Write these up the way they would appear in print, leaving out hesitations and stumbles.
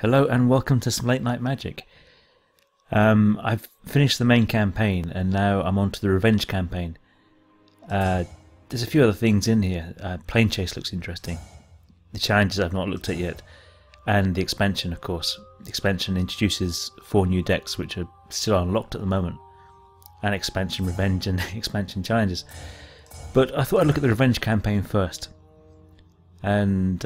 Hello and welcome to some Late Night Magic. I've finished the main campaign and now I'm on to the revenge campaign. There's a few other things in here. Plane chase looks interesting. The challenges I've not looked at yet. And the expansion, of course. The expansion introduces 4 new decks which are still unlocked at the moment. And expansion revenge and expansion challenges. But I thought I'd look at the revenge campaign first. And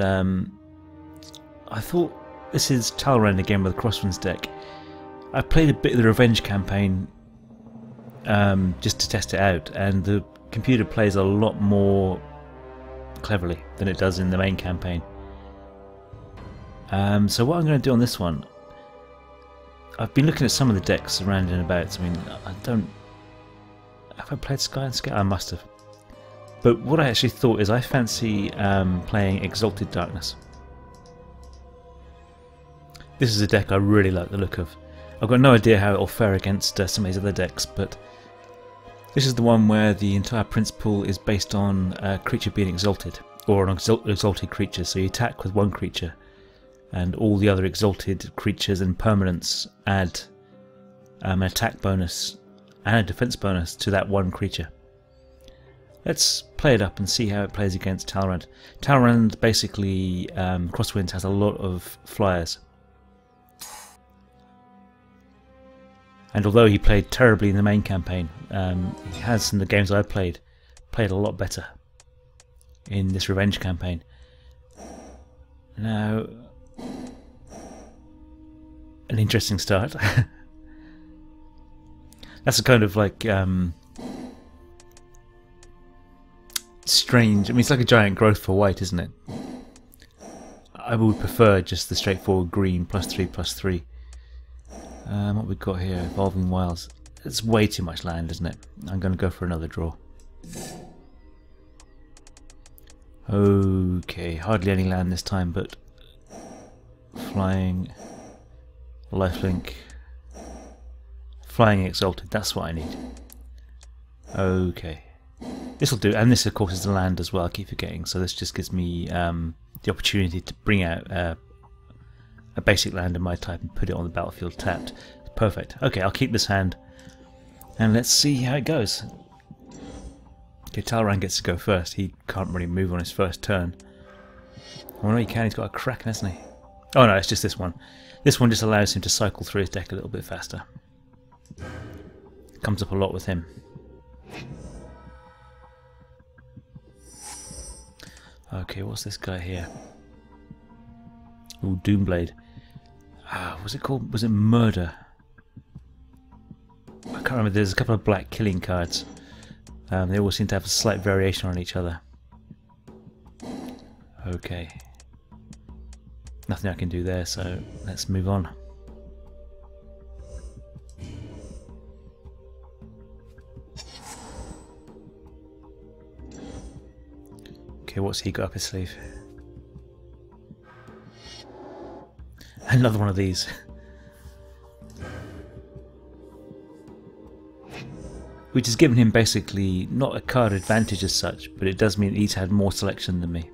I thought this is Talrand again with the Crosswinds deck. I played a bit of the revenge campaign just to test it out, and the computer plays a lot more cleverly than it does in the main campaign. So what I'm going to do on this one, I've been looking at some of the decks around and about. I mean, have I played Sky and Scout? I must have. But what I actually thought is I fancy playing Exalted Darkness. This is a deck I really like the look of. I've got no idea how it will fare against some of these other decks, but this is the one where the entire principle is based on a creature being exalted, or an exalted creature. So you attack with one creature, and all the other exalted creatures and permanents add an attack bonus and a defense bonus to that one creature. Let's play it up and see how it plays against Talrand. Talrand basically, Crosswinds has a lot of flyers. And although he played terribly in the main campaign, he has in the games I played a lot better in this revenge campaign. Now, an interesting start. That's a kind of like strange. I mean, it's like a giant growth for white, isn't it? I would prefer just the straightforward green +3/+3. What we've got here, Evolving Wilds. It's way too much land, isn't it? I'm going to go for another draw. Okay, hardly any land this time, but flying, lifelink, flying Exalted, that's what I need. Okay, this will do, and this of course is the land as well, I keep forgetting, so this just gives me the opportunity to bring out a basic land of my type and put it on the battlefield tapped. Perfect. Okay, I'll keep this hand and let's see how it goes. Okay, Talrand gets to go first. He can't really move on his first turn. Oh no, he can. He's got a Kraken, hasn't he? Oh no, it's just this one. This one just allows him to cycle through his deck a little bit faster. Comes up a lot with him. Okay, what's this guy here? Ooh, Doomblade. Was it called? Was it Murder? I can't remember. There's a couple of black killing cards. They all seem to have a slight variation on each other. Okay. Nothing I can do there, so let's move on. Okay, what's he got up his sleeve? Another one of these. Which has given him basically not a card advantage as such, but it does mean he's had more selection than me.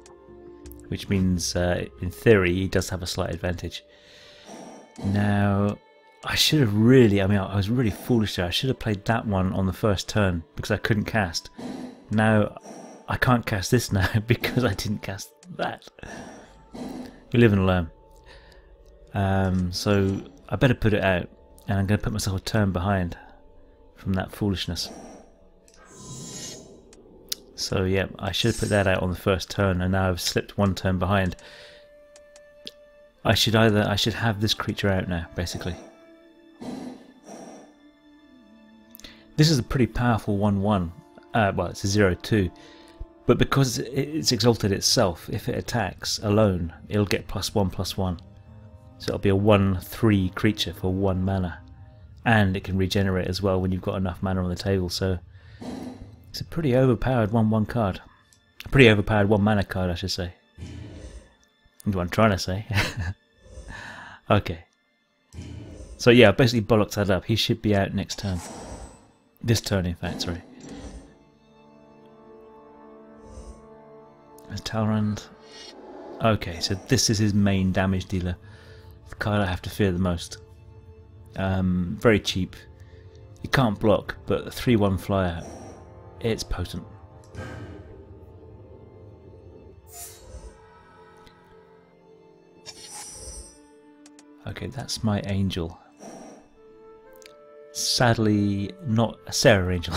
Which means, in theory, he does have a slight advantage. Now, I should have really, I mean, I was really foolish there. I should have played that one on the first turn because I couldn't cast. Now, I can't cast this now because I didn't cast that. You live and learn. So I better put it out, and I'm going to put myself a turn behind from that foolishness. So yeah, I should have put that out on the first turn, and now I've slipped one turn behind. I should have this creature out now, basically. This is a pretty powerful 1/1. Well, it's a 0/2, but because it's exalted itself, if it attacks alone, it'll get +1/+1. So it'll be a 1/3 creature for 1 mana. And it can regenerate as well when you've got enough mana on the table, so it's a pretty overpowered 1/1 card. A pretty overpowered 1 mana card, I should say. That's what I'm trying to say. Okay. So yeah, I basically bollocked that up. He should be out next turn. This turn, in fact, sorry. There's Talrand. Okay, so this is his main damage dealer. the card I have to fear the most. Very cheap. You can't block, but a 3/1 flyer, it's potent. Okay, that's my angel. Sadly, not a Sarah Angel.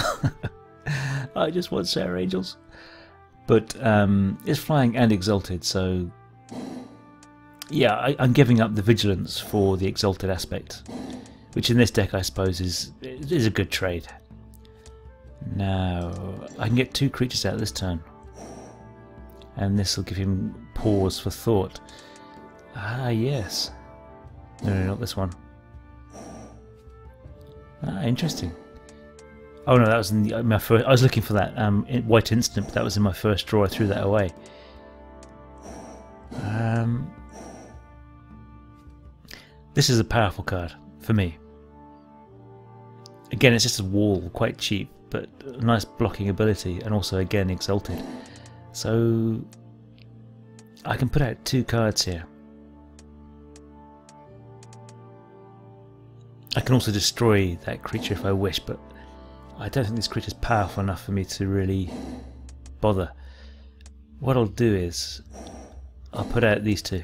I just want Sarah Angels. But it's flying and exalted, so yeah, I'm giving up the vigilance for the exalted aspect, which in this deck I suppose is a good trade. Now I can get 2 creatures out this turn, and this will give him pause for thought. Ah, yes. No, not this one. Ah, interesting. Oh no, that was in my first. I was looking for that white instant, but that was in my first draw. I threw that away. This is a powerful card for me. Again, it's just a wall, quite cheap, but a nice blocking ability, and also again exalted. So I can put out 2 cards here. I can also destroy that creature if I wish, but I don't think this creature is powerful enough for me to really bother. What I'll do is I'll put out these 2.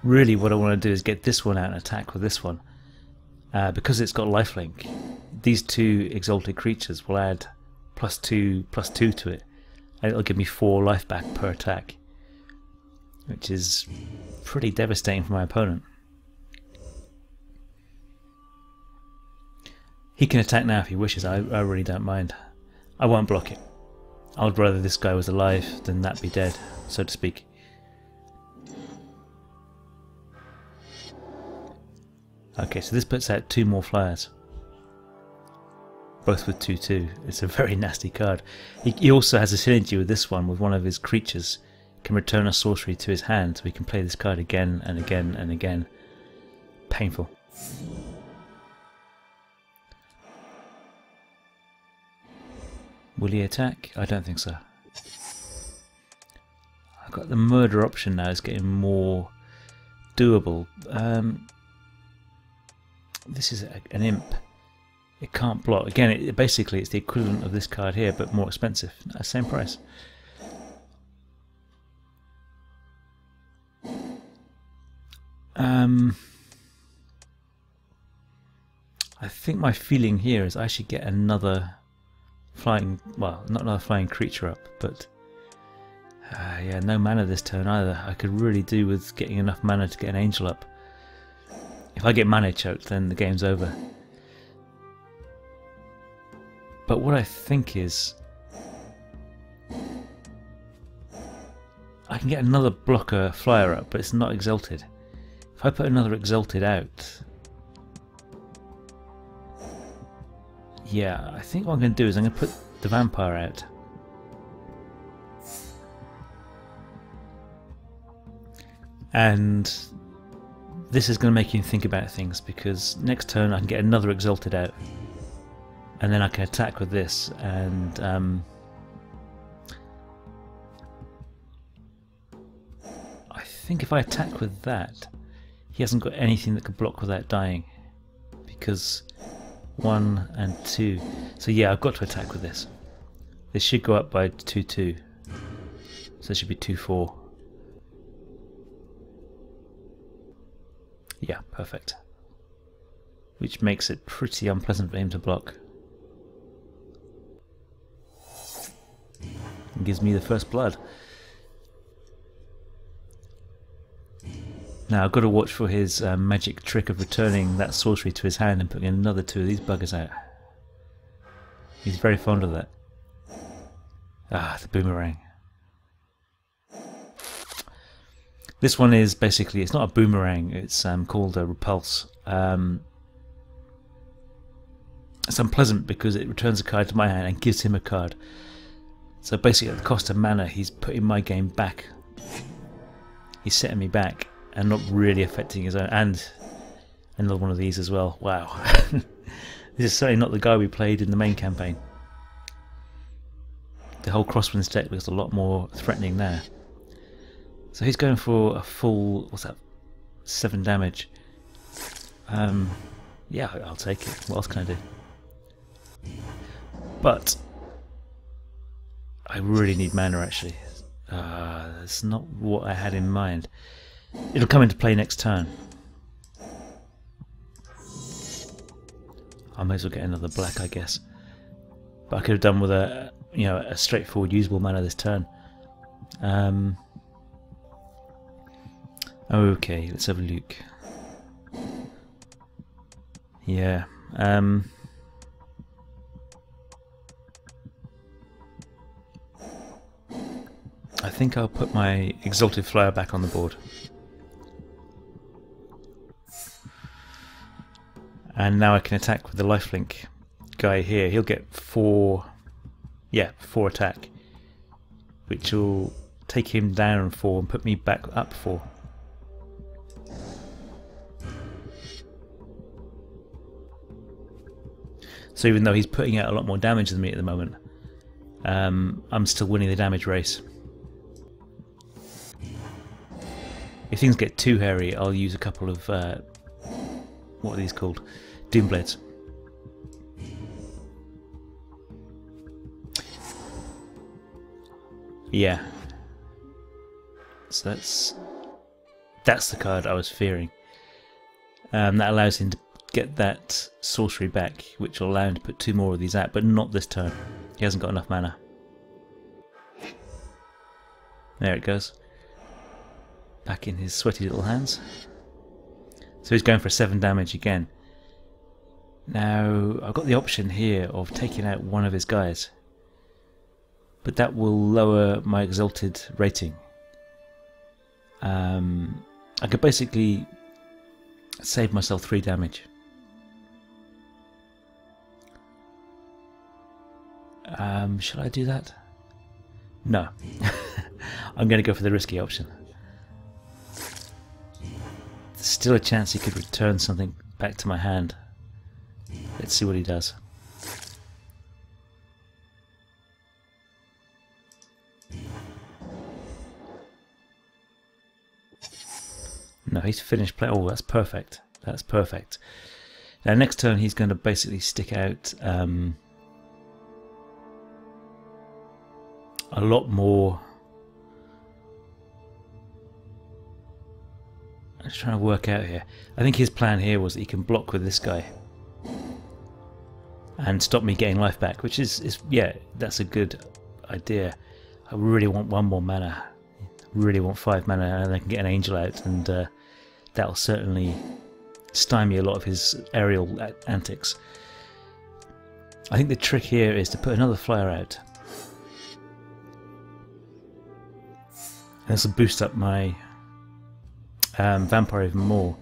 Really what I want to do is get this one out and attack with this one. Because it's got lifelink, these 2 exalted creatures will add +2/+2 to it. And it'll give me 4 life back per attack, which is pretty devastating for my opponent. He can attack now if he wishes. I really don't mind. I won't block it. I'd rather this guy was alive than that be dead, so to speak. Okay, so this puts out 2 more flyers, both with 2/2. It's a very nasty card. He also has a synergy with this one, with one of his creatures can return a sorcery to his hand, so he can play this card again and again and again. Painful. Will he attack? I don't think so. I've got the murder option now, it's getting more doable. This is an imp. It can't block. Again, basically it's the equivalent of this card here, but more expensive. Same price. I think my feeling here is I should get another flying, well, not another flying creature up, but yeah, no mana this turn either. I could really do with getting enough mana to get an angel up. If I get mana choked, then the game's over. But what I think is I can get another blocker flyer up, but it's not exalted. If I put another exalted out, yeah, I think what I'm going to do is I'm going to put the vampire out. And this is going to make you think about things, because next turn I can get another exalted out, and then I can attack with this, and I think if I attack with that, he hasn't got anything that could block without dying, because 1 and 2. So yeah, I've got to attack with this. This should go up by 2/2, so it should be 2/4. Yeah, perfect. Which makes it pretty unpleasant for him to block. And gives me the first blood. Now I've got to watch for his magic trick of returning that sorcery to his hand and putting another 2 of these buggers out. He's very fond of that. Ah, the boomerang. This one is basically, it's not a boomerang, it's called a repulse. It's unpleasant because it returns a card to my hand and gives him a card. So basically at the cost of mana, he's putting my game back. He's setting me back and not really affecting his own. And another one of these as well. Wow. This is certainly not the guy we played in the main campaign. the whole Crosswinds deck looks a lot more threatening now. So he's going for a full, what's that, 7 damage. Yeah, I'll take it. What else can I do? But I really need mana actually. That's not what I had in mind. It'll come into play next turn. I may as well get another black, I guess. But I could have done with a, you know, a straightforward usable mana this turn. Okay, let's have a look. Yeah. I think I'll put my Exalted flyer back on the board. And now I can attack with the lifelink guy here. He'll get 4 attack, which will take him down 4 and put me back up 4. So even though he's putting out a lot more damage than me at the moment, I'm still winning the damage race. If things get too hairy, I'll use a couple of what are these called? Doomblades. Yeah. So that's the card I was fearing. That allows him to get that sorcery back, which will allow him to put 2 more of these out, but not this turn. He hasn't got enough mana. There it goes. Back in his sweaty little hands. So he's going for 7 damage again. Now, I've got the option here of taking out one of his guys, but that will lower my Exalted rating. I could basically save myself 3 damage. Shall I do that? No. I'm going to go for the risky option. There's still a chance he could return something back to my hand. Let's see what he does. No, he's finished play. Oh, that's perfect. That's perfect. Now next turn he's going to basically stick out a lot more. I'm just trying to work out here. I think his plan here was that he can block with this guy and stop me getting life back, which is yeah, that's a good idea. I really want 1 more mana. Really want 5 mana, and I can get an angel out, and that'll certainly stymie a lot of his aerial antics. I think the trick here is to put another flyer out. This will boost up my vampire even more,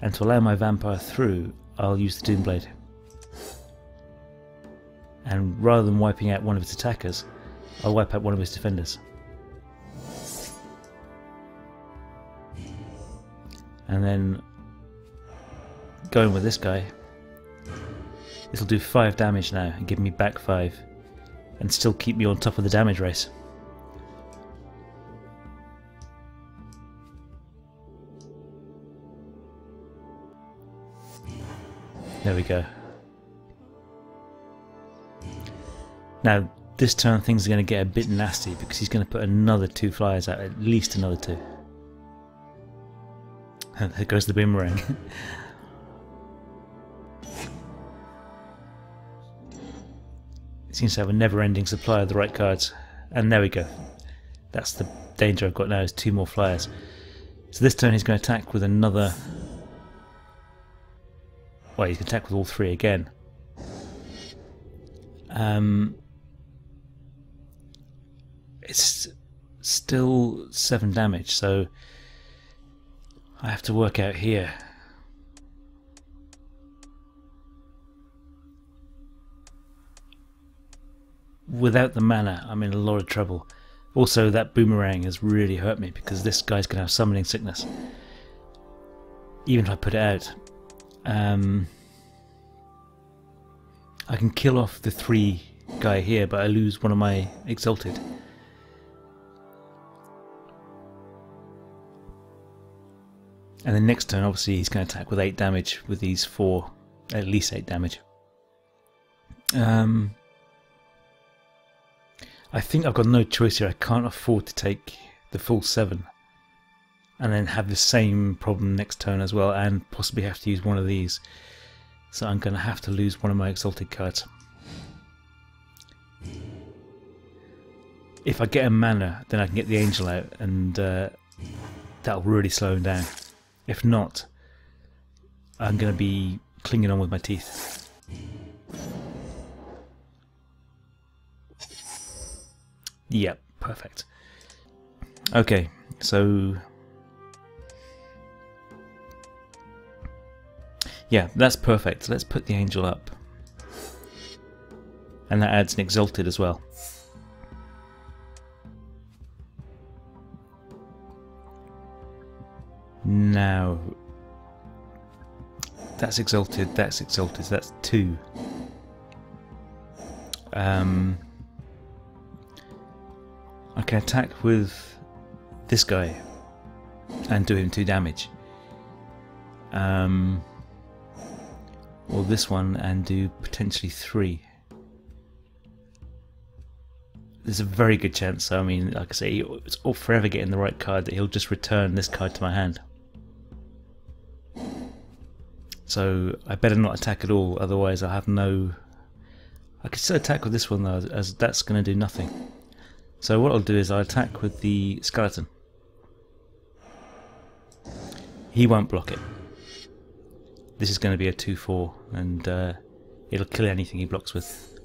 and to allow my vampire through, I'll use the Doomblade. And rather than wiping out one of his attackers, I'll wipe out one of his defenders. And then going with this guy, this will do 5 damage now and give me back 5 and still keep me on top of the damage race. There we go. Now this turn things are going to get a bit nasty because he's going to put another 2 flyers out, at least another 2. And there goes the boomerang. It seems to have a never-ending supply of the right cards. And there we go. That's the danger I've got now, is 2 more flyers. So this turn he's going to attack with another... Well, he's going to attack with all 3 again. It's still 7 damage, so I have to work out here. Without the mana, I'm in a lot of trouble. Also, that boomerang has really hurt me because this guy's going to have summoning sickness. Even if I put it out. I can kill off the 3 guy here, but I lose one of my Exalted. And then next turn, obviously, he's going to attack with 8 damage with these 4, at least 8 damage. I think I've got no choice here. I can't afford to take the full 7 and then have the same problem next turn as well, and possibly have to use one of these. So I'm going to have to lose one of my Exalted cards. If I get a mana, then I can get the Angel out, and that'll really slow him down. If not, I'm going to be clinging on with my teeth. Yep, perfect. Okay, so yeah, that's perfect. Let's put the Angel up. And that adds an Exalted as well. Now, that's Exalted, that's 2. I can attack with this guy and do him 2 damage. Or this one and do potentially 3. There's a very good chance, I mean, like I say, it's all forever getting the right card, that he'll just return this card to my hand. So I better not attack at all, otherwise I'll have no... I could still attack with this one though, as that's going to do nothing. So what I'll do is I'll attack with the skeleton. He won't block it. This is going to be a 2/4, and it'll kill anything he blocks with.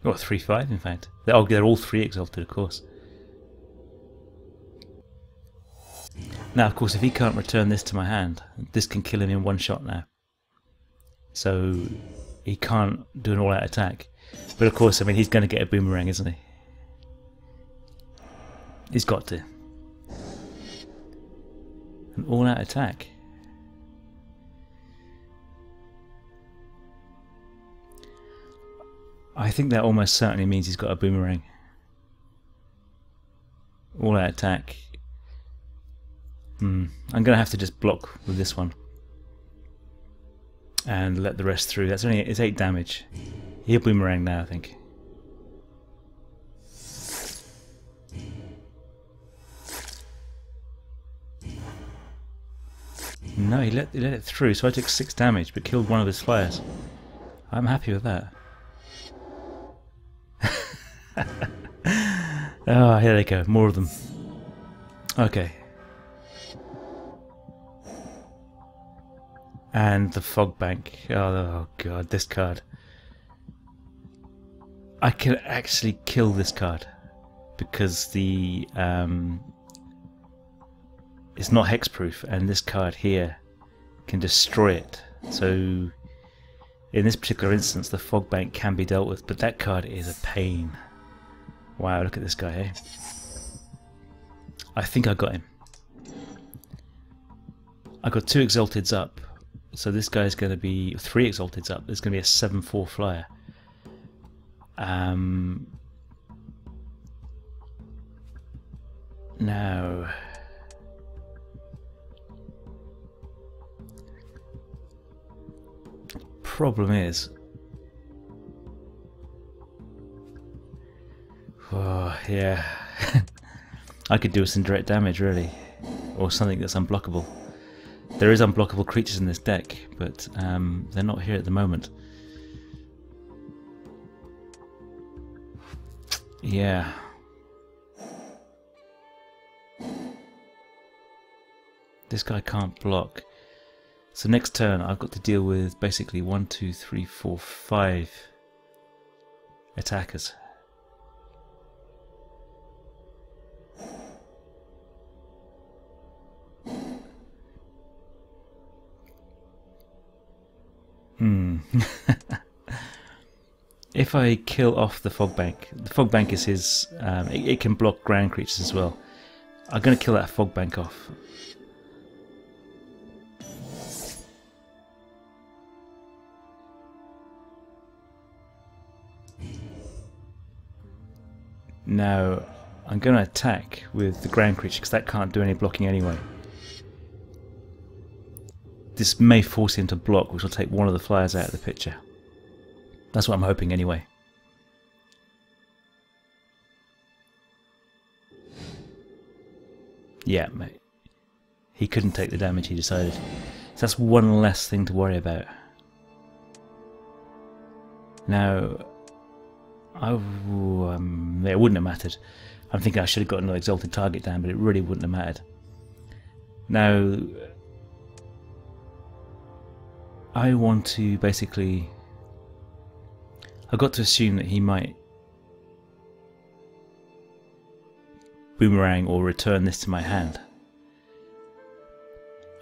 Or 3/5 in fact. They're all 3 Exalted, of course. Now, of course, if he can't return this to my hand, this can kill him in one shot now. So he can't do an all-out attack. But of course, I mean, he's going to get a boomerang, isn't he? He's got to. An all-out attack. I think that almost certainly means he's got a boomerang. All-out attack. I'm going to have to just block with this one and let the rest through. It's 8 damage. He'll boomerang now, I think. No, he let it through, so I took 6 damage but killed one of his fliers. I'm happy with that. Oh, here they go, more of them. Okay. And the fog bank. Oh god, this card. I can actually kill this card because the it's not hexproof, and this card here can destroy it. So in this particular instance, the fog bank can be dealt with, but that card is a pain. Wow, look at this guy, eh? I think I got him. I got 2 Exalteds up. So this guy's going to be 3 Exalteds up. There's going to be a 7/4 flyer. Now, problem is, oh yeah, I could do some direct damage really, or something that's unblockable. There is unblockable creatures in this deck, but they're not here at the moment. Yeah. This guy can't block. So next turn I've got to deal with basically 1, 2, 3, 4, 5 attackers. If I kill off the fog bank is his, it can block ground creatures as well. I'm going to kill that fog bank off. Now, I'm going to attack with the ground creature because that can't do any blocking anyway. This may force him to block, which will take one of the flyers out of the picture. That's what I'm hoping anyway. Yeah, mate. He couldn't take the damage, he decided. So that's one less thing to worry about. Now, it wouldn't have mattered. I'm thinking I should have got another Exalted target down, but it really wouldn't have mattered. Now, I want to basically... I've got to assume that he might boomerang or return this to my hand.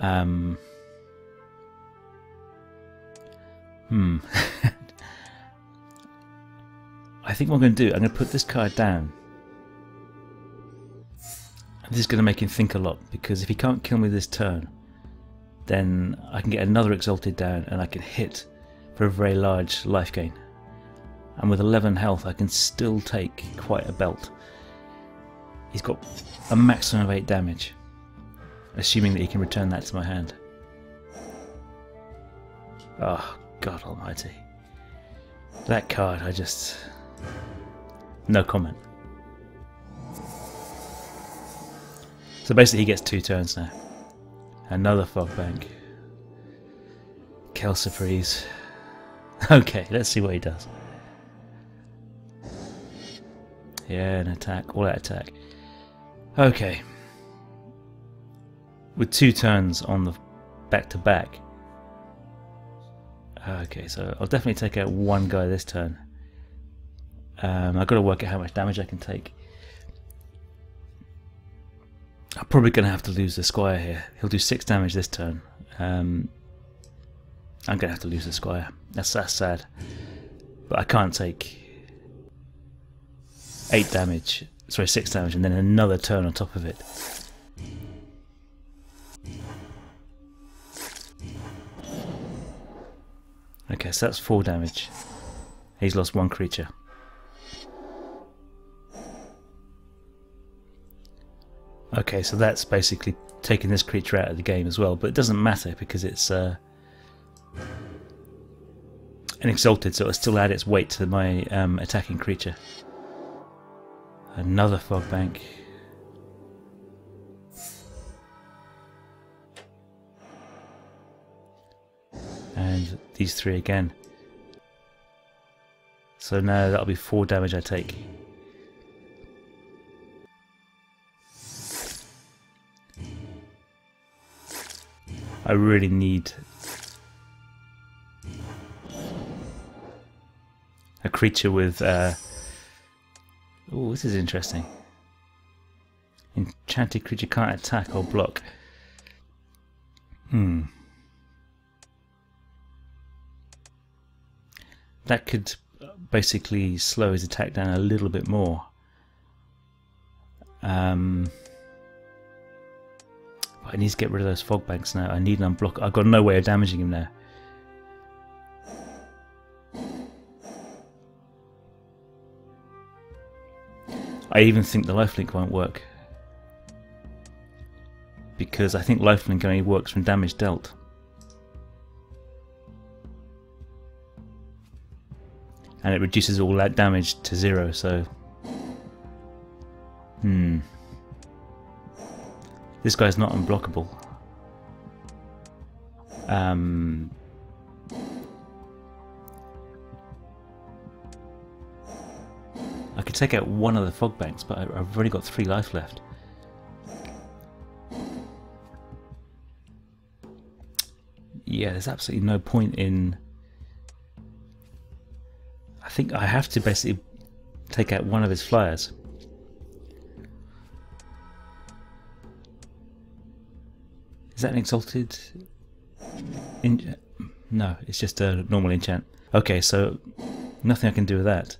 I think what I'm going to do, I'm going to put this card down. This is going to make him think a lot, because if he can't kill me this turn, then I can get another Exalted down and I can hit for a very large life gain. And with 11 health I can still take quite a belt. He's got a maximum of 8 damage, assuming that he can return that to my hand. Oh, God almighty. That card, I just... no comment. So basically he gets 2 turns now. Another fog bank. Kelsiprees. Okay, let's see what he does. Yeah, an attack, all out attack. Okay. With 2 turns on the back-to-back. Okay, so I'll definitely take out one guy this turn. I've got to work out how much damage I can take. I'm probably going to have to lose the Squire here. He'll do 6 damage this turn. I'm going to have to lose the Squire. That's sad. But I can't take 6 damage and then another turn on top of it. Okay, so that's 4 damage. He's lost 1 creature. Okay, so that's basically taking this creature out of the game as well, but it doesn't matter because it's an Exalted, so it'll still add its weight to my attacking creature. Another fog bank. And these 3 again. So now that'll be 4 damage I take. I really need a creature with oh, this is interesting. Enchanted creature can't attack or block. That could basically slow his attack down a little bit more. I need to get rid of those fog banks now. I need an unblock. I've got no way of damaging him now. I even think the lifelink won't work, because I think lifelink only works from damage dealt. And it reduces all that damage to 0, so... This guy's not unblockable. I could take out one of the fog banks, but I've already got 3 life left. Yeah, there's absolutely no point in... I think I have to basically take out one of his flyers. Is that an Exalted? No, it's just a normal enchant. Okay, so nothing I can do with that.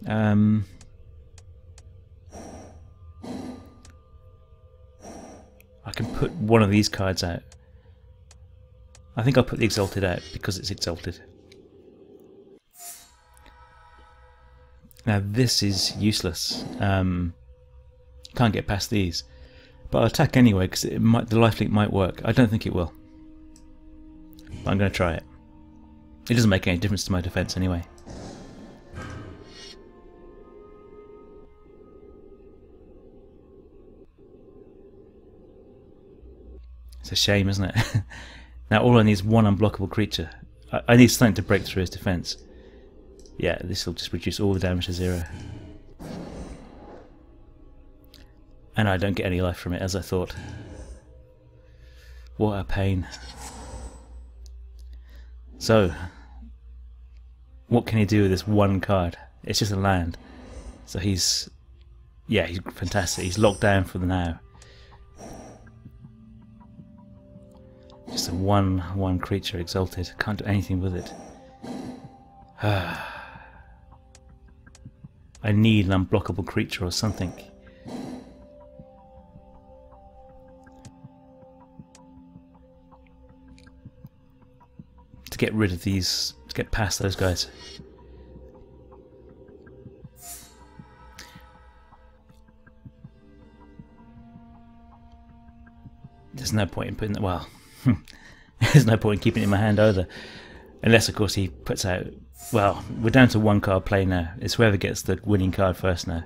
I can put one of these cards out. I think I'll put the Exalted out because it's Exalted. Now this is useless. Can't get past these. But I'll attack anyway because the lifelink might work. I don't think it will. But I'm going to try it. It doesn't make any difference to my defense anyway. It's a shame, isn't it? Now all I need is one unblockable creature. I need something to break through his defense. Yeah, this will just reduce all the damage to 0. And I don't get any life from it, as I thought. What a pain. So, what can he do with this one card? It's just a land. So he's fantastic. He's locked down for the now. Just a one creature, Exalted. Can't do anything with it. I need an unblockable creature or something. To get rid of these, to get past those guys. There's no point in putting that, well, there's no point in keeping it in my hand either. Unless, of course, he puts out, well, we're down to 1 card play now. It's whoever gets the winning card first now.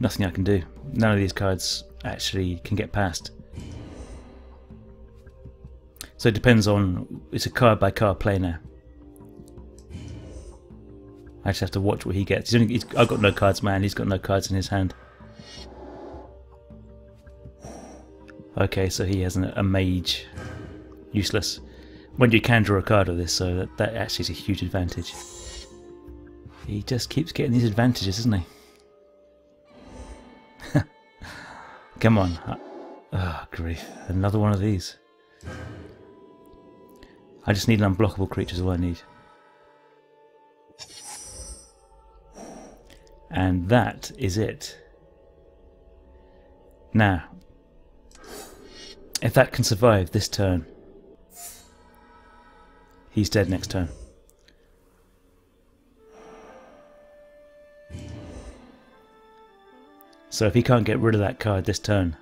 Nothing I can do. None of these cards actually can get past. So it depends on, it's a card by card play now. I just have to watch what he gets. I've got no cards in my hand, he's got no cards in his hand. Okay, so he has a mage. Useless. When you can draw a card of this, so that actually is a huge advantage. He just keeps getting these advantages, doesn't he? Come on. Oh, grief. Another one of these. I just need an unblockable creature is all I need. And that is it. Now, if that can survive this turn, he's dead next turn. So if he can't get rid of that card this turn,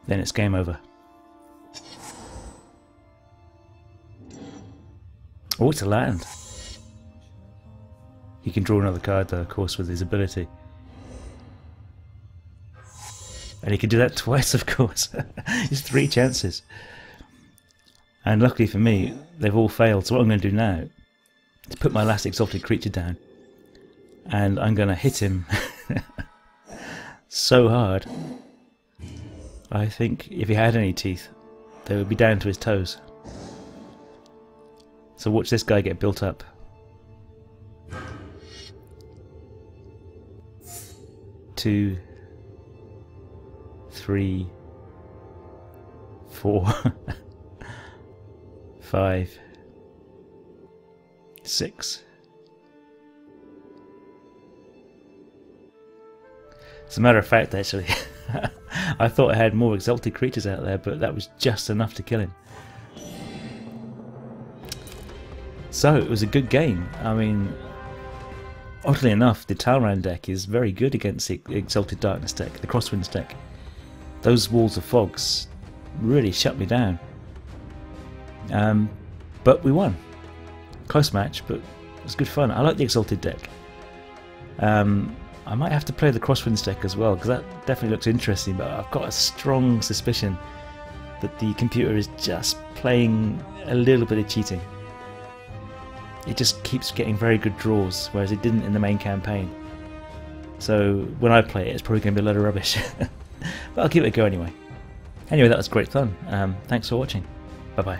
then it's game over. Oh, it's a land. He can draw another card though, of course, with his ability. And he can do that twice, of course. It's 3 chances. And luckily for me, they've all failed. So what I'm going to do now is put my last exalted creature down. And I'm going to hit him so hard. I think if he had any teeth, they would be down to his toes. So watch this guy get built up. 2, 3, 4, 5, 6. As a matter of fact, actually, I thought I had more exalted creatures out there, but that was just enough to kill him. So it was a good game. I mean, oddly enough, the Talran deck is very good against the Exalted Darkness deck, the Crosswinds deck. Those Walls of Fogs really shut me down. But we won. Close match, but it was good fun. I like the Exalted deck. I might have to play the Crosswinds deck as well, because that definitely looks interesting, but I've got a strong suspicion that the computer is just playing a little bit of cheating. It just keeps getting very good draws, whereas it didn't in the main campaign. So when I play it, it's probably going to be a load of rubbish. But I'll give it a go anyway. Anyway, that was great fun. Thanks for watching. Bye bye.